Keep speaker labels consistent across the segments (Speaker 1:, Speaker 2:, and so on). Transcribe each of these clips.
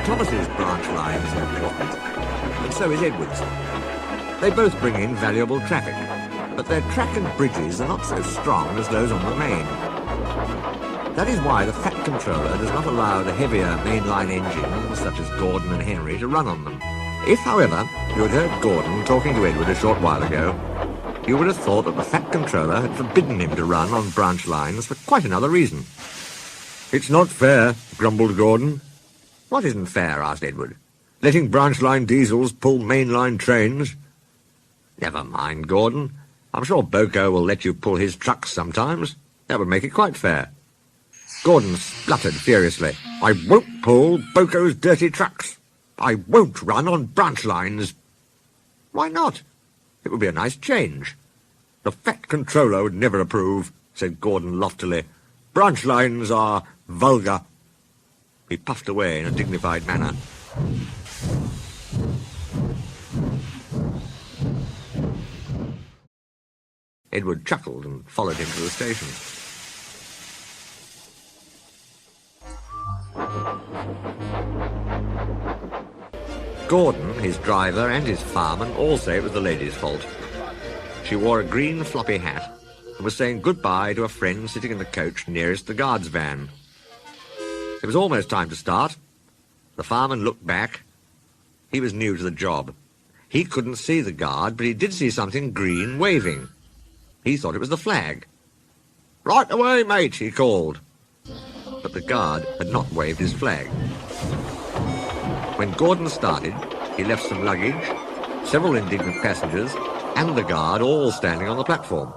Speaker 1: Thomas's branch line is important, and so is Edward's. They both bring in valuable traffic, but their track and bridges are not so strong as those on the main. That is why the Fat Controller does not allow the heavier mainline engines, such as Gordon and Henry, to run on them. If, however, you had heard Gordon talking to Edward a short while ago, you would have thought that the Fat Controller had forbidden him to run on branch lines for quite another reason. "It's not fair," grumbled Gordon. "What isn't fair?" asked Edward. "Letting branch line diesels pull mainline trains?" "Never mind, Gordon. I'm sure Boco will let you pull his trucks sometimes. That would make it quite fair." Gordon spluttered furiously. "I won't pull Boco's dirty trucks. I won't run on branch lines." "Why not? It would be a nice change." "The Fat Controller would never approve," said Gordon loftily. "Branch lines are vulgar." He puffed away in a dignified manner. Edward chuckled and followed him to the station. Gordon, his driver, and his fireman all say it was the lady's fault. She wore a green floppy hat and was saying goodbye to a friend sitting in the coach nearest the guard's van. It was almost time to start. The fireman looked back. He was new to the job. He couldn't see the guard, but he did see something green waving. He thought it was the flag. "Right away, mate," he called. But the guard had not waved his flag. When Gordon started, he left some luggage, several indignant passengers, and the guard all standing on the platform.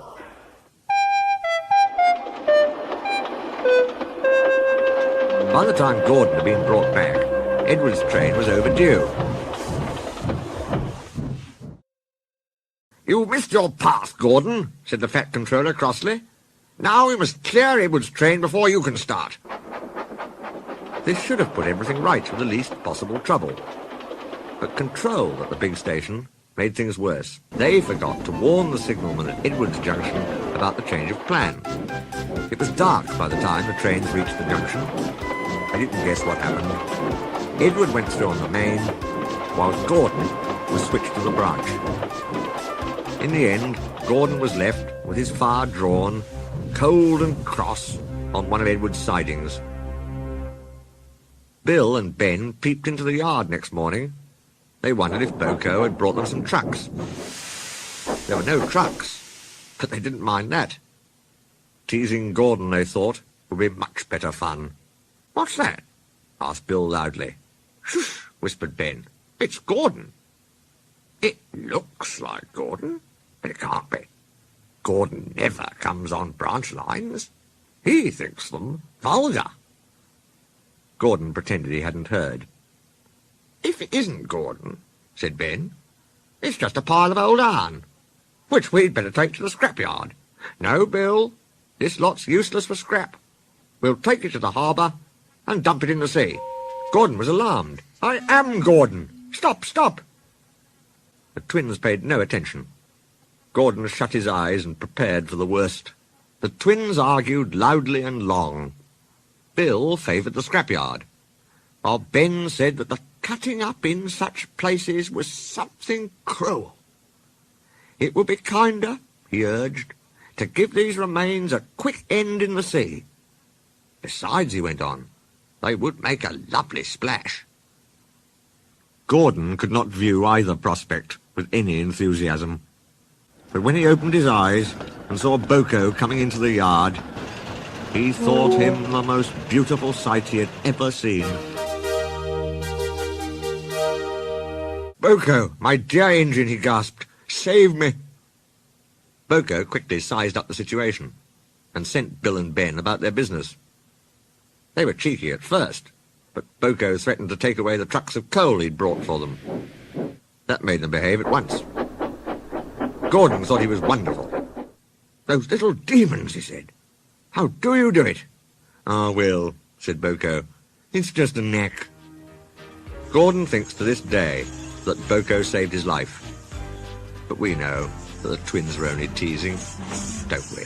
Speaker 1: By the time Gordon had been brought back, Edward's train was overdue. "You missed your path, Gordon," said the Fat Controller crossly. "Now we must clear Edward's train before you can start." This should have put everything right with the least possible trouble. But control at the big station made things worse. They forgot to warn the signalman at Edward's junction about the change of plan. It was dark by the time the trains reached the junction. And you can guess what happened. Edward went through on the main, while Gordon was switched to the branch. In the end, Gordon was left with his fire drawn, cold and cross, on one of Edward's sidings. Bill and Ben peeped into the yard next morning. They wondered if Boco had brought them some trucks. There were no trucks, but they didn't mind that. Teasing Gordon, they thought, would be much better fun. "What's that?" asked Bill loudly. "Shush," whispered Ben. "It's Gordon." "It looks like Gordon, but it can't be. Gordon never comes on branch lines. He thinks them vulgar." Gordon pretended he hadn't heard. "If it isn't Gordon," said Ben, "it's just a pile of old iron, which we'd better take to the scrapyard. No, Bill, this lot's useless for scrap. We'll take it to the harbour and dump it in the sea." Gordon was alarmed. "I am Gordon. Stop, stop." The twins paid no attention. Gordon shut his eyes and prepared for the worst. The twins argued loudly and long. Bill favoured the scrapyard, while Ben said that the cutting up in such places was something cruel. It would be kinder, he urged, to give these remains a quick end in the sea. Besides, he went on, they would make a lovely splash. Gordon could not view either prospect with any enthusiasm. But when he opened his eyes and saw Boco coming into the yard, he thought him the most beautiful sight he had ever seen. "Boco, my dear engine," he gasped. "Save me." Boco quickly sized up the situation and sent Bill and Ben about their business. They were cheeky at first, but Boco threatened to take away the trucks of coal he'd brought for them. That made them behave at once. Gordon thought he was wonderful. "Those little demons," he said. "How do you do it?" "Ah, well," said Boco, "it's just a knack." Gordon thinks to this day that Boco saved his life. But we know that the twins were only teasing, don't we?